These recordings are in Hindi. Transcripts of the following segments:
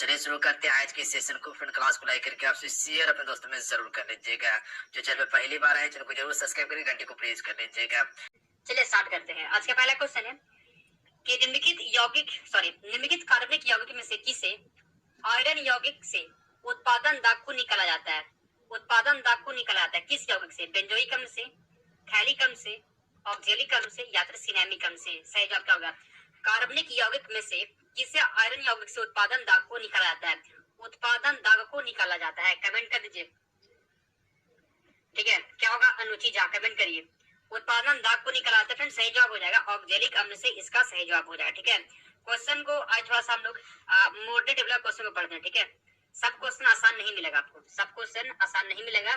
चलिए शुरू करते हैं आज के सेशन को। फ्रेंड क्लास को लाइक करके आपसे शेयर अपने दोस्तों में जरूर कर लीजिएगा। जो चैनल पे पहली बार आए चैनल को जरूर सब्सक्राइब करके घंटे को प्रेस कर लीजिएगा। चलिए स्टार्ट करते हैं। आज का पहला क्वेश्चन है कि निम्नलिखित कार्बनिक यौगिक में से किसे आयरन यौगिक से उत्पादन दाब को निकाला जाता है। उत्पादन दाब को निकाला जाता है किस यौगिक से? बेंजोइक अम्ल से, थैलिक अम्ल से, ऑक्जेलिक अम्ल से या फिर सिनेमिक अम्ल से। सही जवाब क्या होगा? कार्बनिक यौगिक में से किसे आयरन यौगिक से उत्पादन दाब को निकाला जाता है? उत्पादन दाब को निकाला जाता है। कमेंट कर दीजिए। ठीक है, क्या होगा? अनुची जा कमेंट करिए। उत्पादन दाब को निकाला जाता है। फ्रेंड सही जवाब हो जाएगा ऑक्जेलिक अम्ल से, इसका सही जवाब हो जाएगा। ठीक है, क्वेश्चन को आज थोड़ा सा हम लोग मोटे टेबल क्वेश्चन को पढ़ते हैं। ठीक है, सब क्वेश्चन आसान नहीं मिलेगा आपको, सब क्वेश्चन आसान नहीं मिलेगा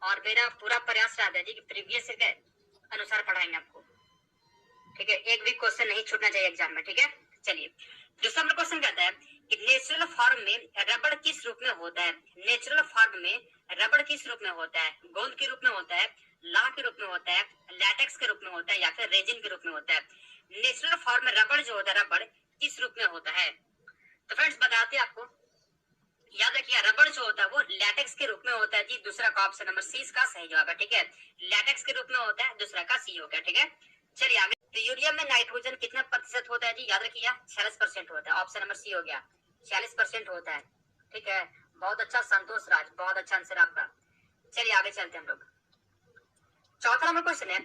और मेरा पूरा प्रयास रहता है कि प्रीवियस के अनुसार पढ़ाएंगे आपको। ठीक है, एक भी क्वेश्चन नहीं छूटना चाहिए एग्जाम में। ठीक है, चलिए दूसरा नंबर क्वेश्चन कहता है कि नेचुरल फॉर्म में रबड़ किस रूप में होता है? नेचुरल फॉर्म में रबड़ किस रूप में होता है? गोंद के रूप में होता है, ला के रूप में होता है, लैटेक्स के रूप में होता है या फिर रेजिन के रूप में होता है? नेचुरल फॉर्म में रबड़ जो होता है, रबड़ किस रूप में होता है? तो फ्रेंड्स बताते हैं आपको, याद रखिए रबड़ जो होता है वो लैटेक्स के रूप में होता है जी। दूसरा का ऑप्शन नंबर सी इसका सही जवाब है। ठीक है, लैटेक्स के रूप में होता है, दूसरा का सी हो गया। ठीक है, चलिए आगे। तो यूरिया में नाइट्रोजन कितना प्रतिशत होता है जी? याद रखिए 46% होता है। ऑप्शन नंबर सी हो गया, 46% होता है। ठीक है, बहुत अच्छा संतोष राज, बहुत अच्छा आंसर आपका। चलिए आगे चलते हैं हम लोग। चौथा नंबर क्वेश्चन है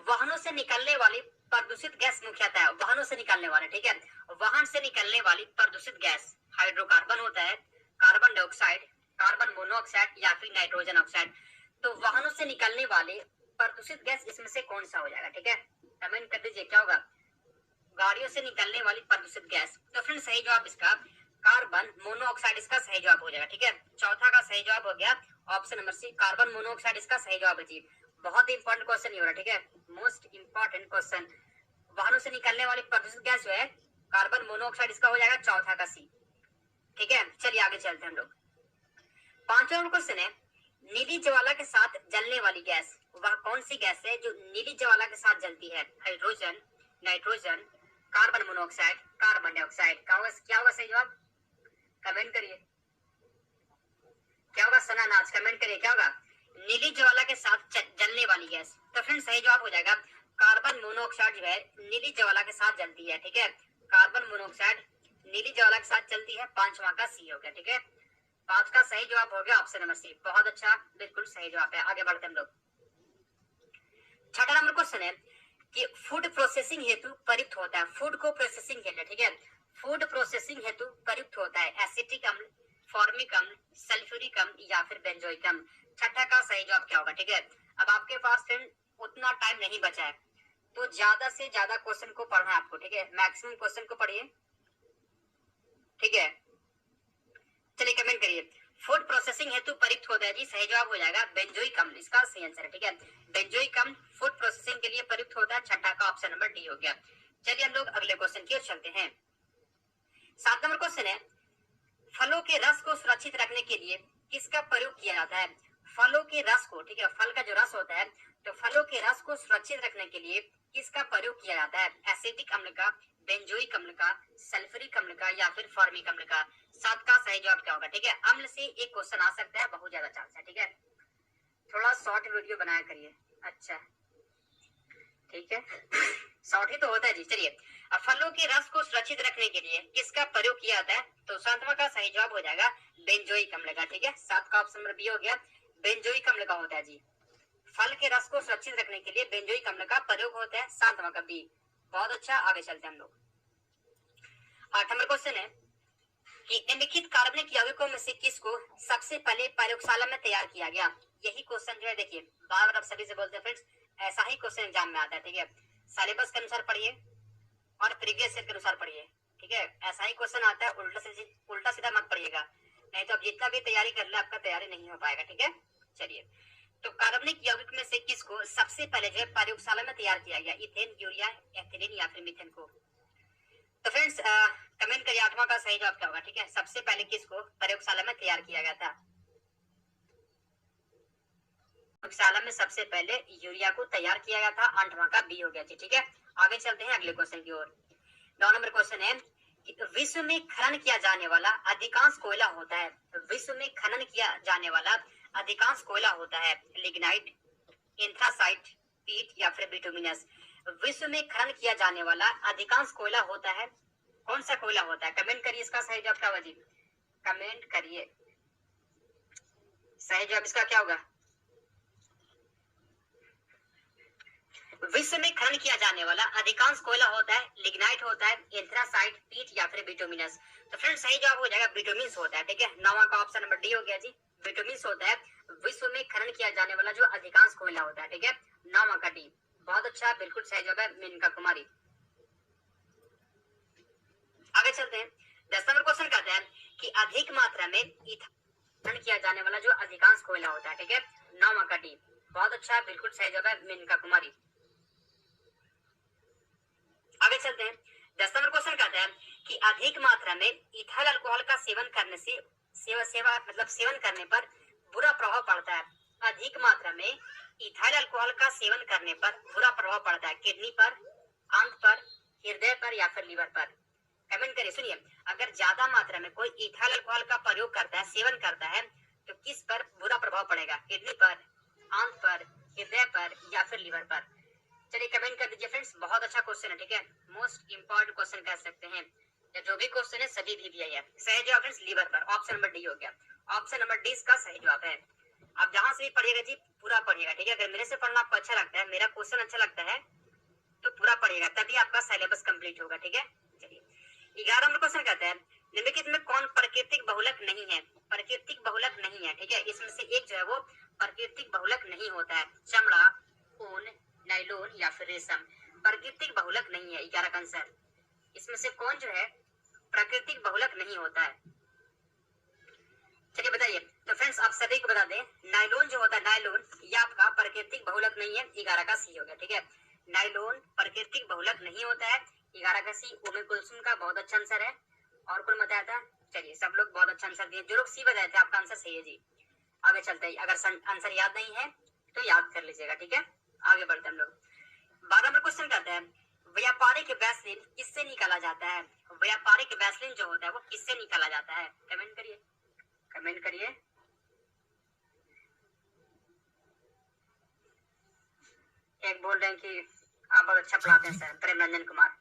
वाहनों से निकलने वाली प्रदूषित गैस मुख्यतः, वाहनों से निकलने वाले, ठीक है, वाहन से निकलने वाली प्रदूषित गैस हाइड्रोकार्बन होता है, कार्बन डाइऑक्साइड, कार्बन मोनोऑक्साइड या फिर नाइट्रोजन ऑक्साइड। तो वाहनों से निकलने वाले प्रदूषित गैस इसमें से कौन सा हो जाएगा? ठीक है, कमेंट कर दीजिए क्या होगा? गाड़ियों से निकलने वाली प्रदूषित गैस। तो फ्रेंड सही जवाब इसका कार्बन मोनोऑक्साइड, इसका सही जवाब हो जाएगा। ठीक है, चौथा का सही जवाब हो गया option number C, carbon monoxide इसका सही जवाब है जी। बहुत इंपॉर्टेंट क्वेश्चन ये हो रहा है। ठीक है, मोस्ट इंपॉर्टेंट क्वेश्चन। वाहनों से निकलने वाली प्रदूषित गैस जो है कार्बन मोनोऑक्साइड, इसका हो जाएगा चौथा का सी। ठीक है, चलिए आगे चलते हैं हम लोग। पांचवा नंबर क्वेश्चन है नीली ज्वाला के साथ जलने वाली गैस, वह कौन सी गैस है जो नीली ज्वाला के साथ जलती है? Hydrogen, nitrogen, carbon monoxide, carbon dioxide. क्या होगा सही जवाब? कमेंट करिए क्या होगा? सना नाच कमेंट करिए क्या होगा? नीली ज्वाला के साथ जलने वाली गैस। तो फ्रेंड सही जवाब हो जाएगा कार्बन मोनोऑक्साइड जो है नीली ज्वाला के साथ जलती है। ठीक है, कार्बन मोनोऑक्साइड नीली ज्वाला के साथ चलती है, पांचवा का सी हो गया। ठीक है, पांच का सही जवाब हो गया ऑप्शन नंबर सी, बहुत अच्छा, बिल्कुल सही जवाब है। आगे बढ़ते हम लोग। छठा नंबर क्वेश्चन है कि फूड प्रोसेसिंग हेतु प्रयुक्त होता है, फूड को प्रोसेसिंग के लिए, ठीक है, फूड प्रोसेसिंग हेतु प्रयुक्त होता है एसिटिक अम्ल, फॉर्मिक अम्ल, सल्फ्यूरिक अम्ल या फिर बेंजोइक अम्ल। छठा का सही जवाब क्या होगा? ठीक है, अब आपके पास फ्रेंड उतना टाइम नहीं बचा है तो ज्यादा से ज्यादा क्वेश्चन को पढ़ना है आपको। ठीक है, मैक्सिमम क्वेश्चन को पढ़िए। ठीक है, चलिए कमेंट करिए। फूड प्रोसेसिंग हेतु प्रयुक्त होता है जी, सही जवाब हो जाएगा बेंजोइक अम्ल, इसका सही आंसर है। ठीक है, बेंजोइक अम्ल फूड प्रोसेसिंग के लिए प्रयुक्त होता है, छठा का ऑप्शन नंबर डी हो गया। चलिए हम लोग अगले क्वेश्चन की ओर चलते हैं। 7 नंबर क्वेश्चन है फलों के रस को सुरक्षित रखने के लिए किसका प्रयोग किया जाता है? फलों के रस को, ठीक है, फल का जो रस होता है तो फलों के रस को सुरक्षित रखने के लिए किसका प्रयोग किया जाता है? एसिटिक अम्ल का, बेंजोइक अम्ल का, सल्फ्यूरिक अम्ल का या फिर फॉर्मिक अम्ल का? 7 का सही जवाब क्या होगा? ठीक है, अम्ल से एक क्वेश्चन आ सकता है, बहुत ज्यादा चांस है। ठीक है, थोड़ा शॉर्ट वीडियो बनाया करिए। अच्छा ठीक है, शॉर्ट ही तो होता है जी। चलिए, अब फलों के रस को सुरक्षित रखने के लिए किसका प्रयोग किया जाता है? तो 7वां का सही जवाब हो जाएगा बेंजोइक अम्ल का। ठीक है, 7 का ऑप्शन नंबर बी हो गया, बेंजोइक अम्ल का होता है जी। फल के रस को सुरक्षित रखने के लिए बेंजोइक अम्ल का प्रयोग होता है, 7वां का बी। बहुत अच्छा, आगे चलते हैं हम लोग। 8 नंबर क्वेश्चन है कि निम्नलिखित कार्बनिक यौगिकों में से किसको सबसे पहले प्रयोगशाला में तैयार किया गया? यही क्वेश्चन जो है देखिए बार बार आप सभी से बोलते हैं फ्रेंड्स, ऐसा ही क्वेश्चन एग्जाम में आता है। ठीक है, सिलेबस के अनुसार पढ़िए और प्रीवियस ईयर के अनुसार पढ़िए। ठीक है, ऐसा ही क्वेश्चन आता है, उल्टा सीधा मत पढ़िएगा, नहीं तो आप जितना भी तैयारी कर ले आपका तैयारी नहीं हो पाएगा। ठीक है, चलिए, तो कार्बनिक यौगिक में से किसको सबसे पहले जो है प्रयोगशाला में तैयार किया गया? इथेन, यूरिया, एथिलीन या फिर मीथेन को? तो फ्रेंड्स कमेंट करिए 8वां का सही जवाब क्या होगा? ठीक है, सबसे पहले किसको प्रयोगशाला में तैयार किया गया था? प्रयोगशाला में सबसे पहले यूरिया को तैयार किया गया था, 8वां का बी हो गया जी। ठीक है, आगे चलते हैं अगले क्वेश्चन की ओर। 9 नंबर क्वेश्चन है विश्व में खनन किया जाने वाला अधिकांश कोयला होता है। विश्व में खनन किया जाने वाला अधिकांश कोयला होता है लिग्नाइट, एंथ्रासाइट, पीट या फिर बिटुमिनस। विश्व में खनन किया जाने वाला अधिकांश कोयला होता है, कौन सा कोयला होता है? कमेंट करिए इसका सही जवाब क्या होगा जी, कमेंट करिए सही जवाब इसका क्या होगा। विश्व में खनन किया जाने वाला अधिकांश कोयला होता है लिग्नाइट होता है, एंथ्रासाइट, पीट या फिर बिटुमिनस। तो फ्रेंड्स सही जवाब हो जाएगा बिटुमिनस होता है। ठीक है, 9वां का ऑप्शन नंबर डी हो गया जी, बिटुमिनस होता है विश्व में खनन किया जाने वाला जो अधिकांश कोयला होता है। ठीक है, 9वां का डी, बहुत अच्छा, बिल्कुल सही जवाब है मेनका कुमारी। आगे चलते हैं, 10 नंबर क्वेश्चन कहते हैं कि अधिक मात्रा में खनन किया जाने वाला जो अधिकांश कोयला होता है। ठीक है, 9वां का डी, बहुत अच्छा, बिल्कुल सही जवाब है मेनका कुमारी। आगे चलते हैं, 10 नंबर क्वेश्चन कहता है कि अधिक मात्रा में इथाइल अल्कोहल का सेवन करने से सेवन करने पर बुरा प्रभाव पड़ता है। अधिक मात्रा में इथाइल अल्कोहल का सेवन करने पर बुरा प्रभाव पड़ता है किडनी पर, आंत पर, हृदय पर या फिर लीवर पर। कमेंट करिए। सुनिए, अगर ज्यादा मात्रा में कोई इथाइल अल्कोहल का प्रयोग करता है, सेवन करता है, तो किस पर बुरा प्रभाव पड़ेगा? किडनी पर, आंत पर, हृदय पर या फिर लीवर पर। चलिए कमेंट कर दीजिए फ्रेंड्स, बहुत अच्छा क्वेश्चन है। ठीक है, मोस्ट इंपॉर्टेंट क्वेश्चन कह सकते हैं, या जो भी क्वेश्चन है सभी भी दिया है। सही जवाब फ्रेंड्स लीवर पर, ऑप्शन नंबर डी हो गया। ऑप्शन नंबर डी इसका सही जवाब है। आप जहां से भी पढ़िएगा जी पूरा पढ़िएगा। ठीक है, अगर मेरे से पढ़ना आपको अच्छा लगता है, मेरा क्वेश्चन अच्छा लगता है, तो पूरा पढ़िएगा, तभी आपका सिलेबस कंप्लीट होगा। ठीक है, चलिए 11 नंबर क्वेश्चन कहता है निम्नलिखित में कौन प्राकृतिक बहुलक नहीं है? प्राकृतिक बहुलक नहीं है। ठीक है, इसमें से एक जो है वो प्राकृतिक बहुलक नहीं होता है, चमड़ा, ऊन, नायलॉन या फिर रेशम। प्राकृतिक बहुलक नहीं है 11 का आंसर। इसमें से कौन जो है प्राकृतिक बहुलक नहीं होता है? चलिए बताइए। तो फ्रेंड्स आप सभी को बता दें, नायलॉन जो होता है, नायलॉन ये आपका प्राकृतिक बहुलक नहीं है, 11 का सी हो गया। ठीक है, नायलॉन प्राकृतिक बहुलक नहीं होता है, 11 का सी। उमे कुलसुम का बहुत अच्छा आंसर है। और कौन बताया था? चलिए सब लोग बहुत अच्छा आंसर दिए, जो लोग सी बताए थे आपका आंसर सही है जी। आगे चलते हैं, अगर आंसर याद नहीं है तो याद कर लीजिएगा। ठीक है, आगे बढ़ते हम लोग। 12 नंबर क्वेश्चन कहते हैं व्यापारिक वैसलीन किससे निकाला जाता है? व्यापारिक वैसलीन जो होता है वो किससे निकाला जाता है? कमेंट करिए, कमेंट करिए। एक बोल रहे हैं कि आप बहुत अच्छा पढ़ाते हैं सर, प्रेम रंजन कुमार।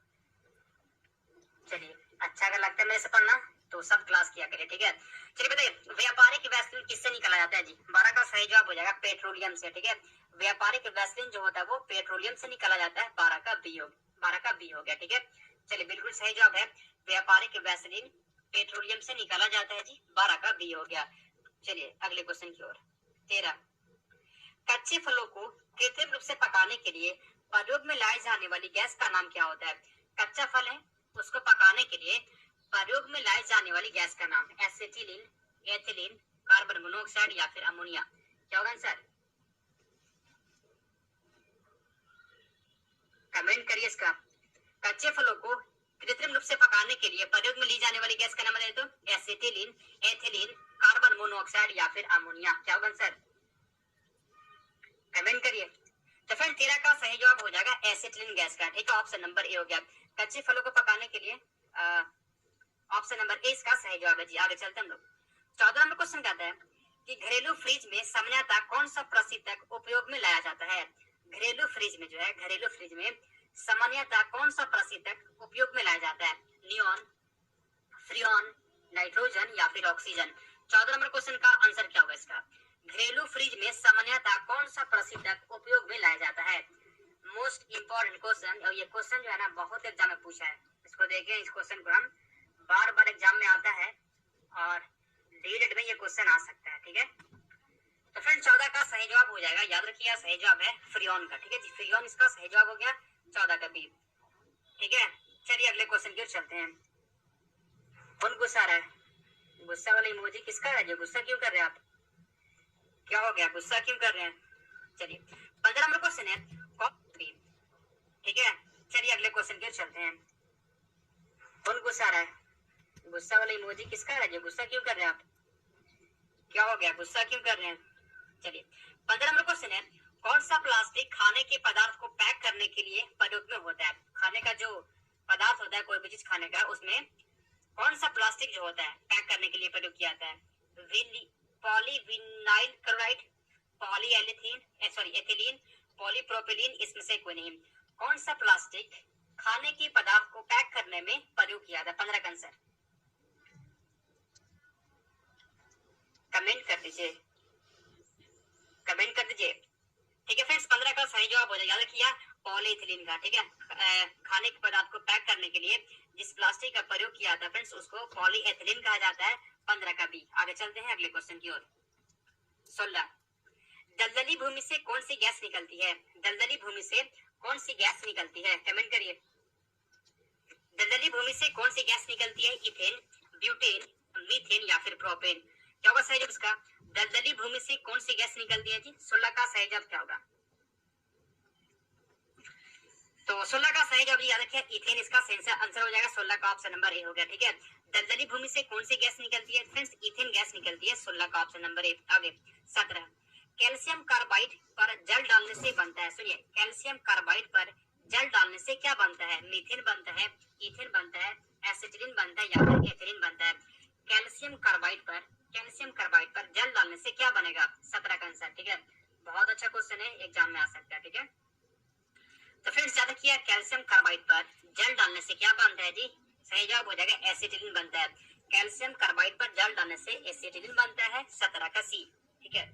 चलिए अच्छा अगर लगता है मेरे से पढ़ना तो सब क्लास किया करिए। ठीक है, चलिए बताइए व्यापारिक वैसलीन किससे निकाला जाता है जी? 12 का सही जवाब हो जाएगा पेट्रोलियम से। ठीक है, व्यापारिक वैसलीन जो होता है वो पेट्रोलियम से निकाला जाता है, 12 का बी हो गया। ठीक है, चलिए बिल्कुल सही जवाब है, व्यापारिक वैसलीन पेट्रोलियम से निकाला जाता है जी, 12 का बी हो गया। चलिए अगले क्वेश्चन की ओर। 13, कच्चे फलों को कृत्रिम रूप से पकाने के लिए प्रयोग में लाई जाने वाली गैस का नाम क्या होता है? कच्चा फल है, उसको पकाने के लिए प्रयोग में लाई जाने वाली गैस का नाम एसिटिलीन, एथिलीन, कार्बन मोनोऑक्साइड या फिर अमोनिया। क्या होगा आंसर? कमेंट करिए इसका। कच्चे फलों को कृत्रिम रूप से पकाने के लिए प्रयोग में ली जाने वाली गैस का नाम बताइए तो एसिटिलीन, एथिलीन, कार्बन मोनोऑक्साइड या फिर अमोनिया। क्या होगा आंसर? कमेंट करिए। तो फ्रेंड 13 का सही जवाब हो जाएगा एसिटिलीन गैस का। ठीक है, ऑप्शन नंबर ए हो गया, कच्चे फलों को पकाने के लिए ऑप्शन नंबर ए इसका सही जवाब है जी। आगे चलते हम लोग। 14 नंबर क्वेश्चन कहता है कि घरेलू फ्रिज में सामान्यतः कौन सा प्रशीतक उपयोग में लाया जाता है? घरेलू फ्रिज में जो है, घरेलू फ्रिज में सामान्यतः कौन सा प्रशीतक उपयोग में लाया जाता है? नियॉन, फ्रियॉन, नाइट्रोजन या फिर ऑक्सीजन। 14 नंबर क्वेश्चन का आंसर क्या होगा इसका? घरेलू फ्रिज में सामान्यतः कौन सा प्रशीतक उपयोग में लाया जाता है? मोस्ट इंपॉर्टेंट क्वेश्चन, और ये क्वेश्चन जो है ना बहुत एग्जाम में पूछा है। इसको देखें, इस क्वेश्चन को हम बार बार एग्जाम में आता है और डीएलएड में ये क्वेश्चन आ सकता है। ठीक है, तो फ्रेंड 14 का सही जवाब हो जाएगा, याद रखिएगा सही जवाब है फ्रियॉन का। ठीक है जी, फ्रियॉन इसका सही जवाब हो गया, 14 का बी। ठीक है, चलिए अगले क्वेश्चन की ओर चलते हैं। कौन गुस्सा रहा है? गुस्सा वाला इमोजी किसका है? जो गुस्सा क्यों कर रहे हैं आप? क्या हो गया, गुस्सा क्यों कर रहे हैं? चलिए 15 नंबर क्वेश्चन है कॉपी। ठीक है, चलिए अगले क्वेश्चन की ओर चलते हैं। कौन गुस्सा रहा है? गुस्सा वाला इमोजी किसका है? जो गुस्सा क्यों कर रहे हैं आप? क्या हो गया, गुस्सा क्यों कर रहे हैं? चलिए 15 नंबर क्वेश्चन है कौन सा प्लास्टिक खाने के पदार्थ को पैक करने के लिए प्रयोग में होता है? खाने का जो पदार्थ होता है, कोई भी चीज खाने का, उसमें कौन सा प्लास्टिक जो होता है पैक करने के लिए प्रयोग किया जाता है? Polyvinyl chloride, polyethylene, sorry ethylene, polypropylene, इसमें से कोई नहीं। कौन सा प्लास्टिक खाने की पदार्थ को पैक करने में प्रयोग किया जाता है? 15 का आंसर कमेंट कर दीजिए, कमेंट कर दीजिए। ठीक है फ्रेंड्स, 15 का सही जवाब हो जाएगा, याद रखिए पॉलीइथिलीन का। ठीक है, खाने के पदार्थ को पैक करने के लिए जिस प्लास्टिक का प्रयोग किया जाता है फ्रेंड्स उसको पॉलीएथिलीन कहा जाता है। 15 का बी। आगे चलते हैं अगले क्वेश्चन की ओर। 16, दलदली भूमि से कौन सी गैस निकलती है? दलदली भूमि से कौन सी गैस निकलती है? कमेंट करिए। दलदली भूमि से कौन सी गैस निकलती है? इथेन, ब्यूटेन, मीथेन या फिर प्रोपेन? क्या होगा सही जवाब इसका? दलदली भूमि से कौन सी गैस निकलती है जी? 16 का सही जवाब क्या होगा? तो 16 का सही जवाब याद रखिए इथेन इसका आंसर हो जाएगा। 16 का ऑप्शन नंबर ए हो गया। ठीक है, दलदली भूमि से कौन सी गैस निकलती है फ्रेंड्स? इथेन गैस निकलती है। 16 का ऑप्शन नंबर ए। आगे 17, कैल्शियम कार्बाइड पर जल डालने से बनता है, सुनिए, कैल्शियम कार्बाइड पर जल डालने से क्या बनता है? मीथेन बनता है, इथेन बनता है, एसिटिलीन बनता है या फिर एथिलीन बनता है? कैल्शियम कार्बाइड पर जल डालने से क्या बनेगा? 17 का आंसर। ठीक है, बहुत अच्छा क्वेश्चन है, एग्जाम में आ सकता है। ठीक है, तो फ्रेंड्स याद रखिए कैल्शियम कार्बाइड पर जल डालने से क्या बनता है जी? सही जवाब हो जाएगा एसिटिलीन बनता है। कैल्शियम कार्बाइड पर जल डालने से एसिटिलीन बनता है। 17 का सी। ठीक है,